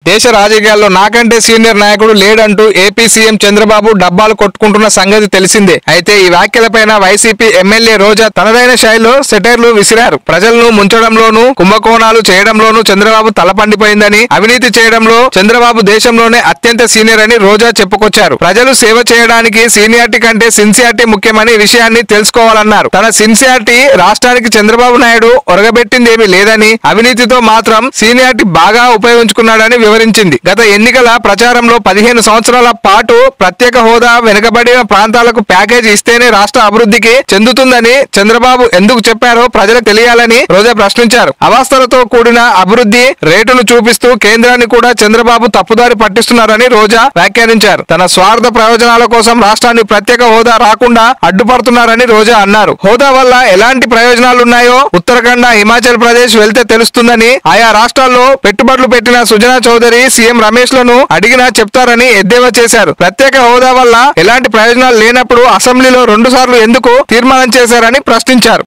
దేశ రాజకీయాల్లో నాకంటే సీనియర్ నాయకుడు లేడంటూ ఏపీ సీఎం చంద్రబాబు డబ్బాలు కొట్టుకుంటున్న సంగతి తెలిసిందే. అయితే ఈ వ్యాఖ్యలపైన వైసీపీ ఎమ్మెల్యే రోజా తనదైన శైలిలో సెటైర్లు విసిరారు. ప్రజలను ముంచడంలోనూ కుంభకోణాలు చేయడంలోనూ చంద్రబాబు తలపండిపోయిందని, అవినీతి చేయడంలో చంద్రబాబు దేశంలోనే అత్యంత సీనియర్ అని రోజా చెప్పుకొచ్చారు. ప్రజలు సేవ చేయడానికి సీనియారిటీ కంటే సిన్సియారిటీ ముఖ్యమని విషయాన్ని తెలుసుకోవాలన్నారు. తన సిన్సియారిటీ రాష్ట్రానికి చంద్రబాబు నాయుడు ఒరగబెట్టిందేమీ లేదని, అవినీతితో మాత్రం సీనియారిటీ బాగా ఉపయోగించుకున్నాడని వివరించింది. గత ఎన్నికల ప్రచారంలో 15 సంవత్సరాల పాటు ప్రత్యేక హోదా వెనుకబడిన ప్రాంతాలకు ప్యాకేజ్ ఇస్తేనే రాష్ట్ర అభివృద్ధికి చెందుతుందని చంద్రబాబు ఎందుకు చెప్పారో ప్రజలకు తెలియాలని రోజా ప్రశ్నించారు. అవాస్తలతో కూడిన అభివృద్ధి రేటును చూపిస్తూ కేంద్రాన్ని కూడా చంద్రబాబు తప్పుదారి పట్టిస్తున్నారని రోజా వ్యాఖ్యానించారు. తన స్వార్థ ప్రయోజనాల కోసం రాష్ట్రాన్ని ప్రత్యేక హోదా రాకుండా అడ్డుపడుతున్నారని రోజా అన్నారు. హోదా వల్ల ఎలాంటి ప్రయోజనాలున్నాయో ఉత్తరాఖండ్, హిమాచల్ ప్రదేశ్ వెళ్తే తెలుస్తుందని, ఆయా రాష్ట్రాల్లో పెట్టుబడులు పెట్టిన సుజనా చౌదరి, సీఎం రమేష్ లను అడిగినా చెప్తారని ఎద్దేవా చేశారు. ప్రత్యేక హోదా వల్ల ఎలాంటి ప్రయోజనాలు లేనప్పుడు అసెంబ్లీలో 2 సార్లు ఎందుకు తీర్మానం చేశారని ప్రశ్నించారు.